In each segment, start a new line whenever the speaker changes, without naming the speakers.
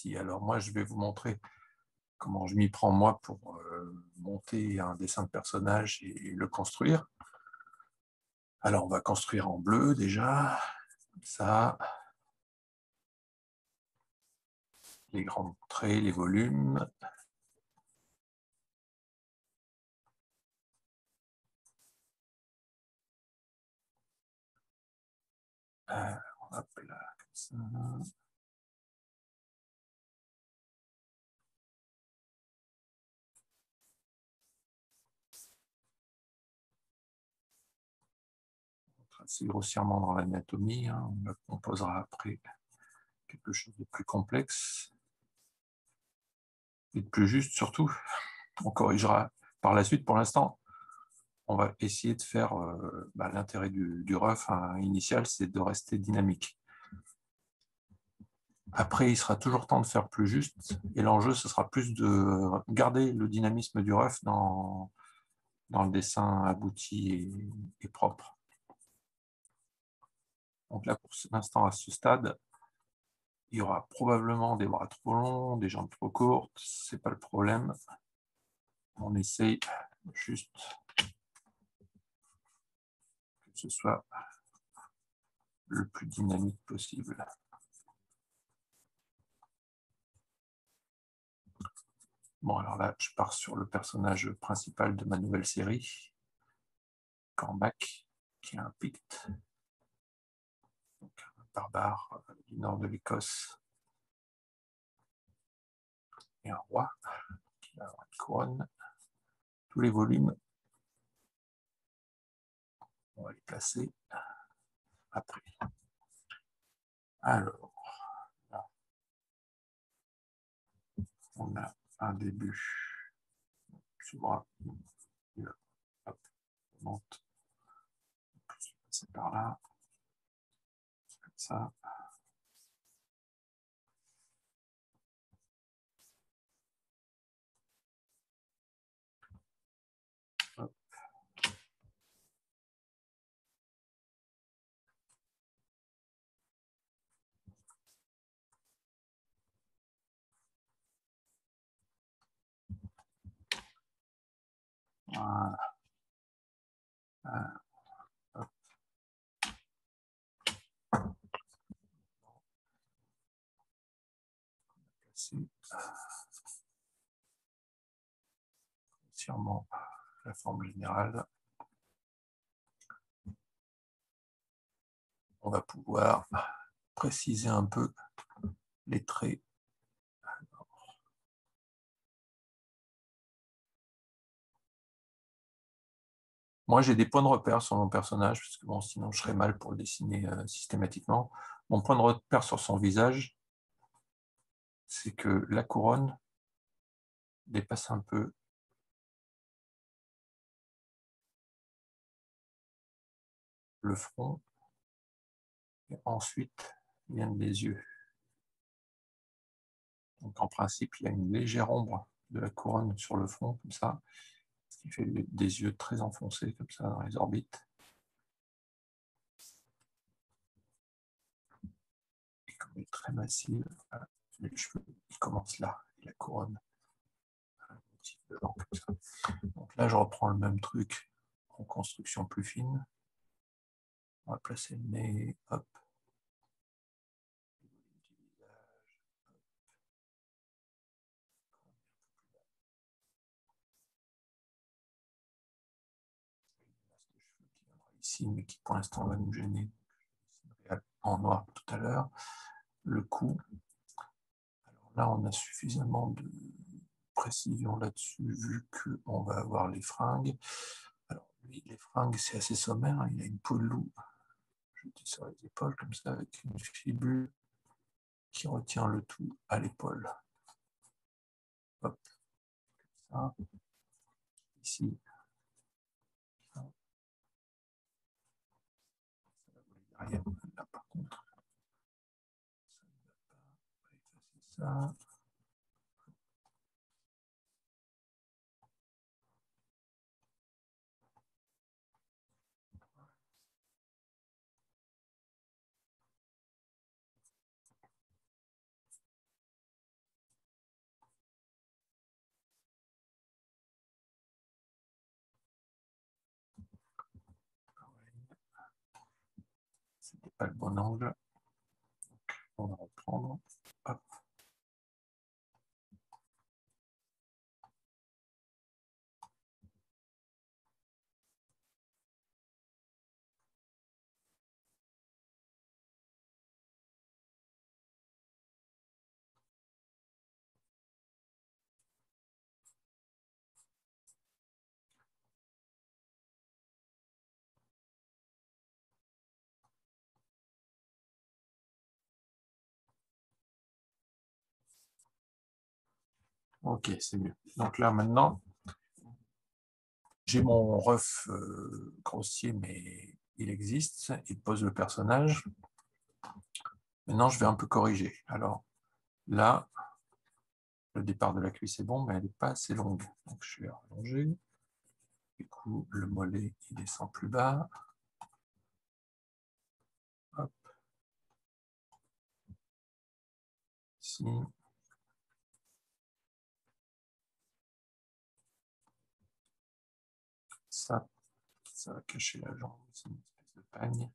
partie. Alors moi, je vais vous montrer comment je m'y prends moi pour monter un dessin de personnage et le construire. Alors on va construire en bleu déjà, comme ça. Les grands traits, les volumes. Hop là, comme ça. Tracer grossièrement dans l'anatomie, hein. On composera après quelque chose de plus complexe et de plus juste surtout. On corrigera par la suite. Pour l'instant, on va essayer de faire l'intérêt du rough initial, c'est de rester dynamique. Après, il sera toujours temps de faire plus juste, et l'enjeu, ce sera plus de garder le dynamisme du rough dans le dessin abouti et propre. Donc là, pour l'instant, à ce stade, il y aura probablement des bras trop longs, des jambes trop courtes, c'est pas le problème. On essaye juste que ce soit le plus dynamique possible. Bon, alors là, je pars sur le personnage principal de ma nouvelle série, Cormac, qui est un Picte, donc un barbare du nord de l'Écosse, et un roi qui a une couronne. Tous les volumes, on va les placer après. Alors, là, on a un début. Souvent, hop, on monte. C'est par là, comme ça. Hop. Voilà. Hop. Placer entièrement la forme générale. On va pouvoir préciser un peu les traits. Moi, j'ai des points de repère sur mon personnage, parce que bon, sinon je serais mal pour le dessiner systématiquement. Mon point de repère sur son visage, c'est que la couronne dépasse un peu le front, et ensuite viennent les yeux. Donc en principe, il y a une légère ombre de la couronne sur le front, comme ça, ce qui fait des yeux très enfoncés, comme ça, dans les orbites. Et comme elle est très massive, les cheveux, ils commencent là, et la couronne, devant, comme ça. Donc là, je reprends le même truc en construction plus fine. On va placer le nez, hop. Ici, mais qui pour l'instant va nous gêner. En noir tout à l'heure. Le cou. Alors là, on a suffisamment de précision là-dessus, vu qu'on va avoir les fringues. Alors lui, les fringues, c'est assez sommaire, hein. Il a une peau de loup jetée sur les épaules, comme ça, avec une fibule qui retient le tout à l'épaule. Hop, ça. Ici. Ça. Derrière, là, par contre. Ça ne va pas. On va effacer ça. C'était pas le bon angle. Donc, on va reprendre. Hop. Ok, c'est mieux. Donc là, maintenant, j'ai mon ref grossier, mais il existe. Il pose le personnage. Maintenant, je vais un peu corriger. Alors, là, le départ de la cuisse est bon, mais elle n'est pas assez longue. Donc, je vais allonger. Du coup, le mollet, il descend plus bas. Hop. Ici. Ça va cacher la jambe. C'est une espèce de pagne.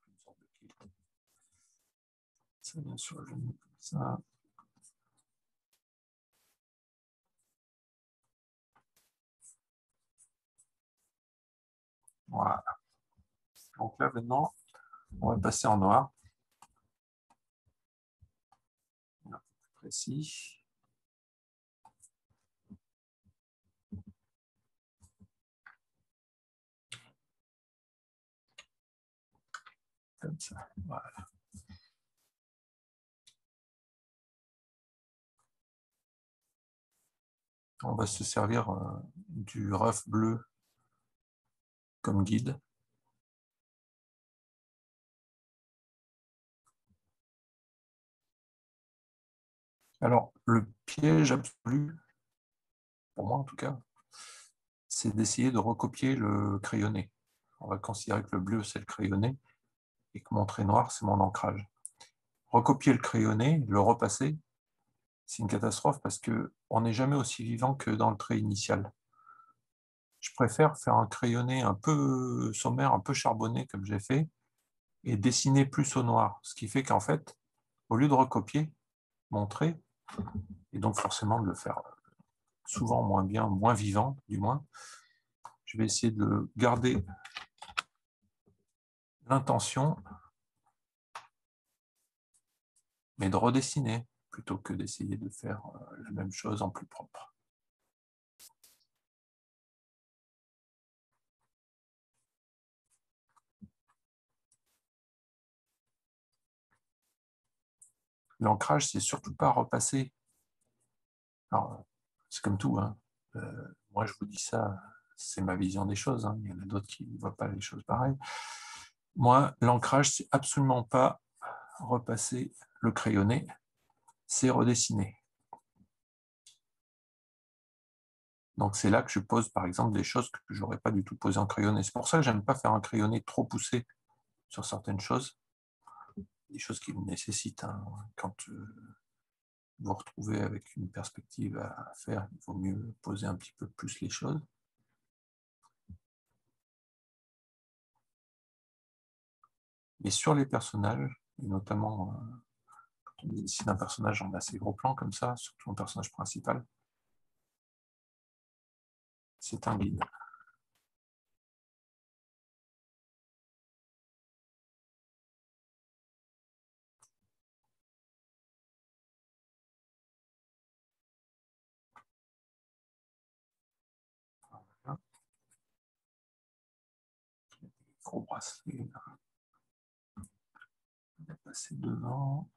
Une sorte de kilt. Ça vient sur le genou comme ça. Voilà. Donc là, maintenant, on va passer en noir. Un peu plus précis. Comme ça. Voilà. On va se servir du ref bleu comme guide. Alors, le piège absolu, pour moi en tout cas, c'est d'essayer de recopier le crayonné. On va considérer que le bleu, c'est le crayonné, et que mon trait noir, c'est mon ancrage. Recopier le crayonné, le repasser, c'est une catastrophe parce qu'on n'est jamais aussi vivant que dans le trait initial. Je préfère faire un crayonné un peu sommaire, un peu charbonné, comme j'ai fait, et dessiner plus au noir. Ce qui fait qu'en fait, au lieu de recopier mon trait, et donc forcément de le faire souvent moins bien, moins vivant, du moins, je vais essayer de garder l'intention, mais de redessiner, plutôt que d'essayer de faire la même chose en plus propre. L'ancrage, c'est surtout pas repasser. Alors, c'est comme tout, hein. Moi, je vous dis ça, c'est ma vision des choses, hein. Il y en a d'autres qui ne voient pas les choses pareilles. Moi, l'ancrage, c'est absolument pas repasser le crayonné, c'est redessiner. Donc c'est là que je pose par exemple des choses que je n'aurais pas du tout posées en crayonné. C'est pour ça que j'aime pas faire un crayonné trop poussé sur certaines choses, des choses qui nécessitent, hein, quand vous vous retrouvez avec une perspective à faire, il vaut mieux poser un petit peu plus les choses. Mais sur les personnages, et notamment quand on dessine un personnage en assez gros plan comme ça, surtout un personnage principal, c'est un guide. Voilà. Gros bracelet, on va passer devant.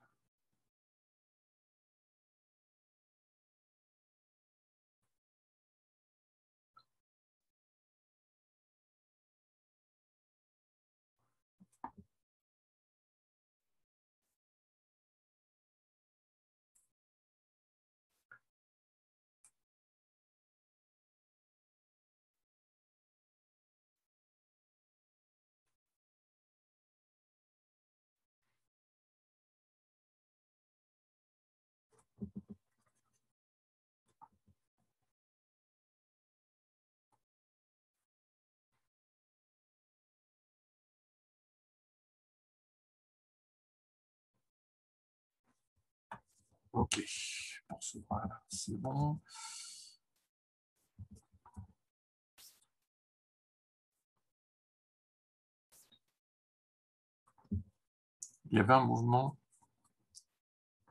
Ok, pour ce bras-là, c'est bon. Il y avait un mouvement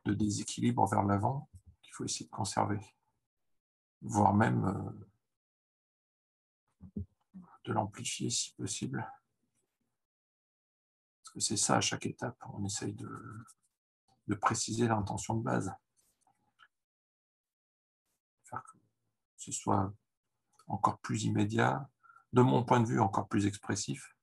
de déséquilibre vers l'avant qu'il faut essayer de conserver, voire même de l'amplifier si possible. Parce que c'est ça à chaque étape, on essaye de préciser l'intention de base. Faire que ce soit encore plus immédiat, de mon point de vue encore plus expressif.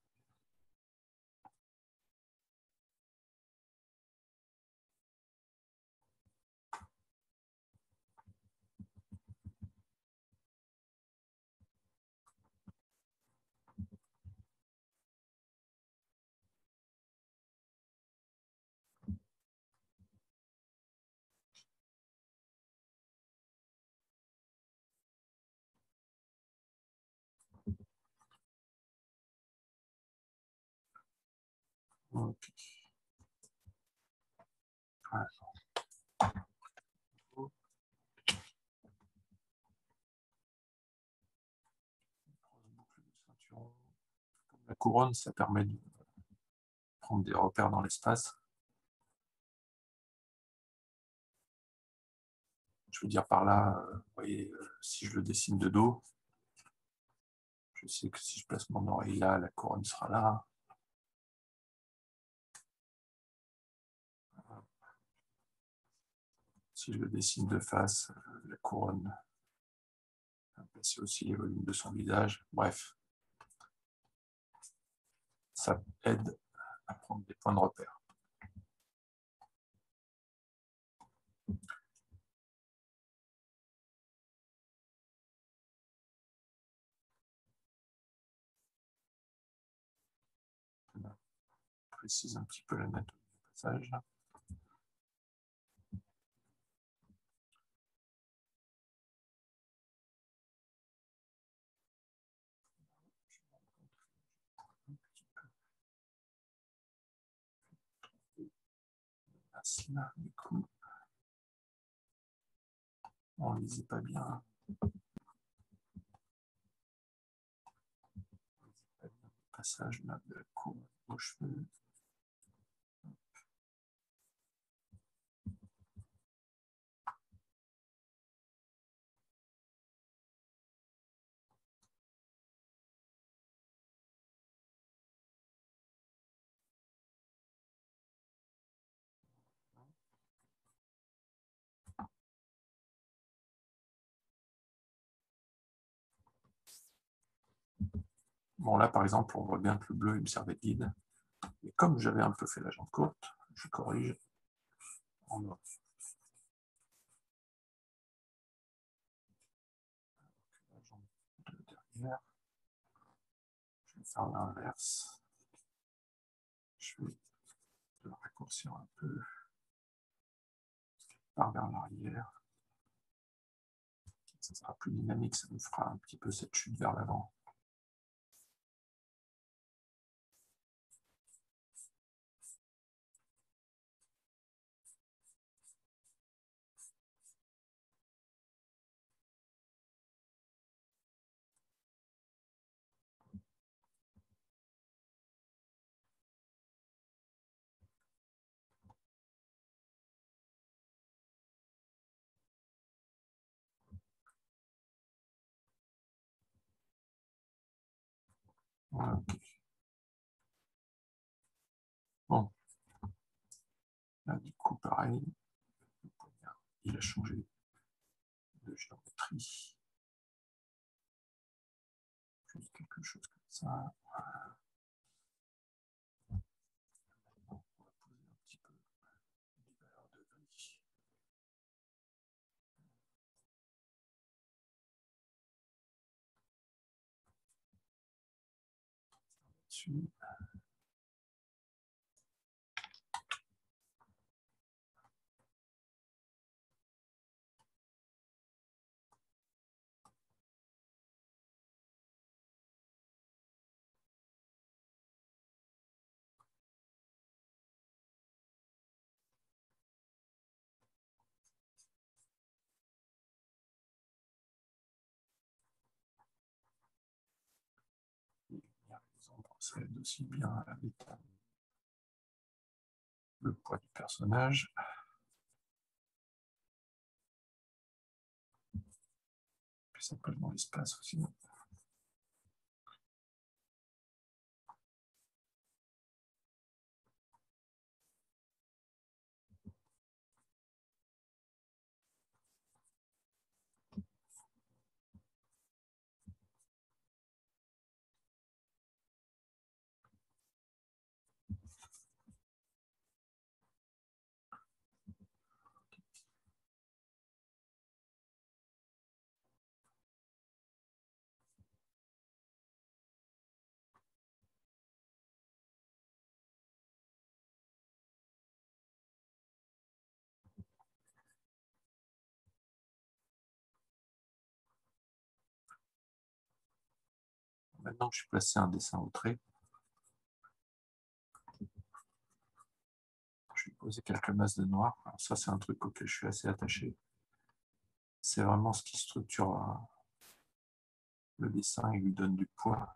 Ok. Voilà. La couronne, ça permet de prendre des repères dans l'espace. Je veux dire par là, vous voyez, si je le dessine de dos, je sais que si je place mon oreille là, la couronne sera là. Si je le dessine de face, la couronne va placer aussi les volumes de son visage. Bref, ça aide à prendre des points de repère. On précise un petit peu l'anatomie du passage. Là, du coup, on ne lisait pas bien. Le passage là, de la couronne aux cheveux. Bon, là, par exemple, on voit bien que le bleu, il me servait de guide. Et comme j'avais un peu fait la jambe courte, je corrige en noir. La jambe de derrière, je vais faire l'inverse. Je vais le raccourcir un peu par vers l'arrière. Ça sera plus dynamique, ça me fera un petit peu cette chute vers l'avant. Voilà, ok. Bon, là, du coup, pareil, le poignard, il a changé de géométrie. Juste quelque chose comme ça. On va poser un petit peu des valeurs de gris. Dessus. Ça aide aussi bien à l'état, le poids du personnage. Puis ça colle dans l'espace aussi. Maintenant que je suis placé un dessin au trait, je vais poser quelques masses de noir. Alors ça, c'est un truc auquel je suis assez attaché. C'est vraiment ce qui structure le dessin et lui donne du poids.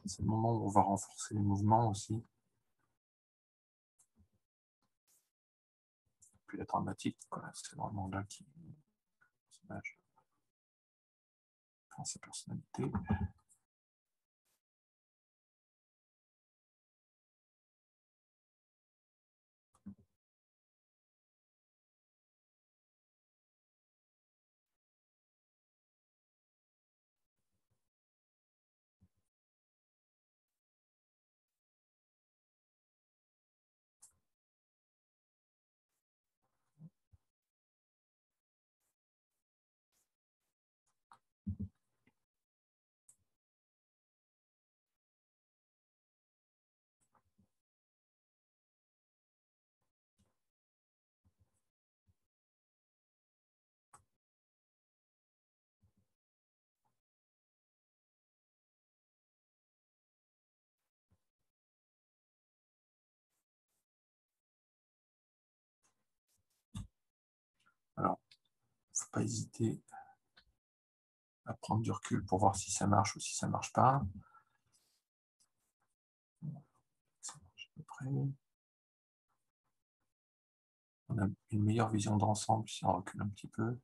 C'est le moment où on va renforcer les mouvements aussi. Puis la dramatique, c'est vraiment là qui personnage, enfin, sa personnalité. Alors, il ne faut pas hésiter à prendre du recul pour voir si ça marche ou si ça ne marche pas. Ça marche à peu près. On a une meilleure vision d'ensemble si on recule un petit peu.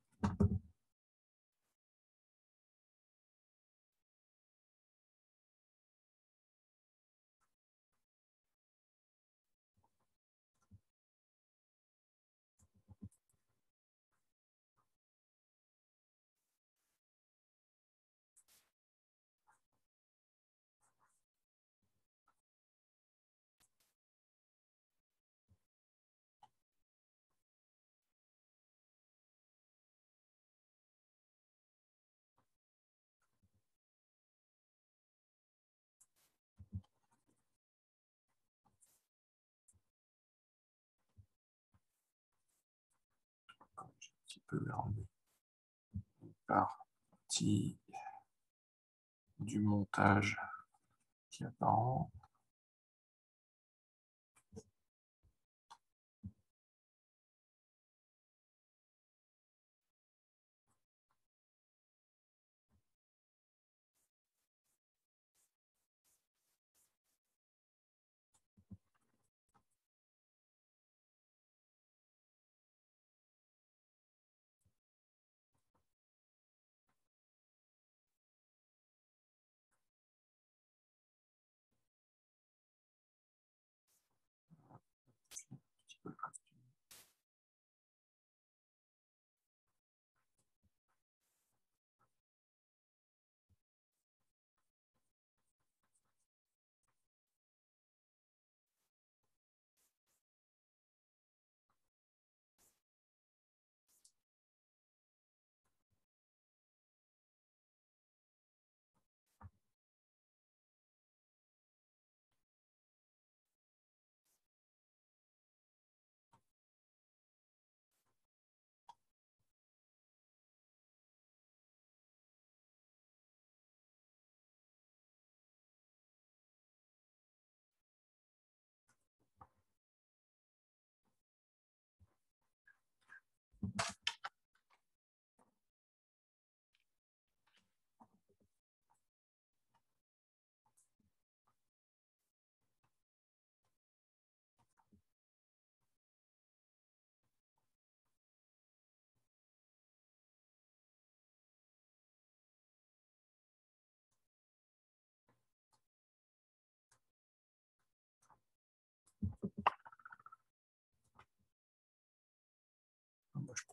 J'ai un petit peu verrouillé une partie du montage qui est apparent.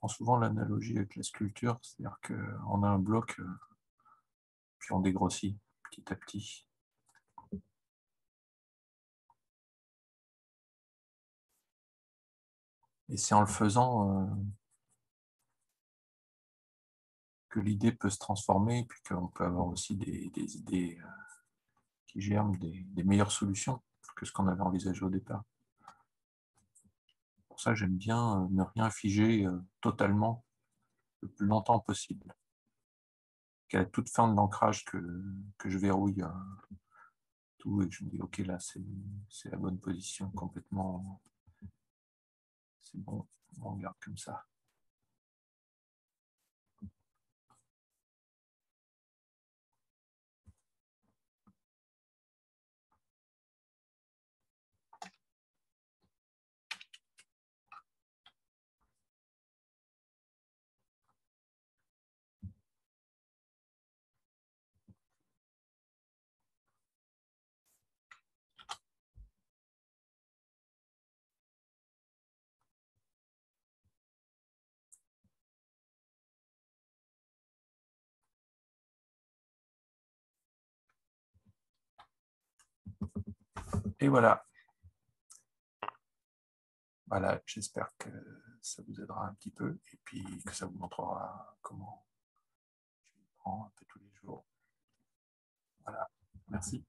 prends souvent l'analogie avec la sculpture, c'est-à-dire qu'on a un bloc, puis on dégrossit petit à petit. Et c'est en le faisant que l'idée peut se transformer, et puis qu'on peut avoir aussi des idées qui germent, des meilleures solutions que ce qu'on avait envisagé au départ. Pour ça, j'aime bien ne rien figer totalement le plus longtemps possible. Qu'à la toute fin de l'ancrage que je verrouille tout et que je me dis ok, là c'est la bonne position complètement, c'est bon, on regarde comme ça. Et voilà. Voilà, j'espère que ça vous aidera un petit peu et puis que ça vous montrera comment je le prends un peu tous les jours. Voilà, merci.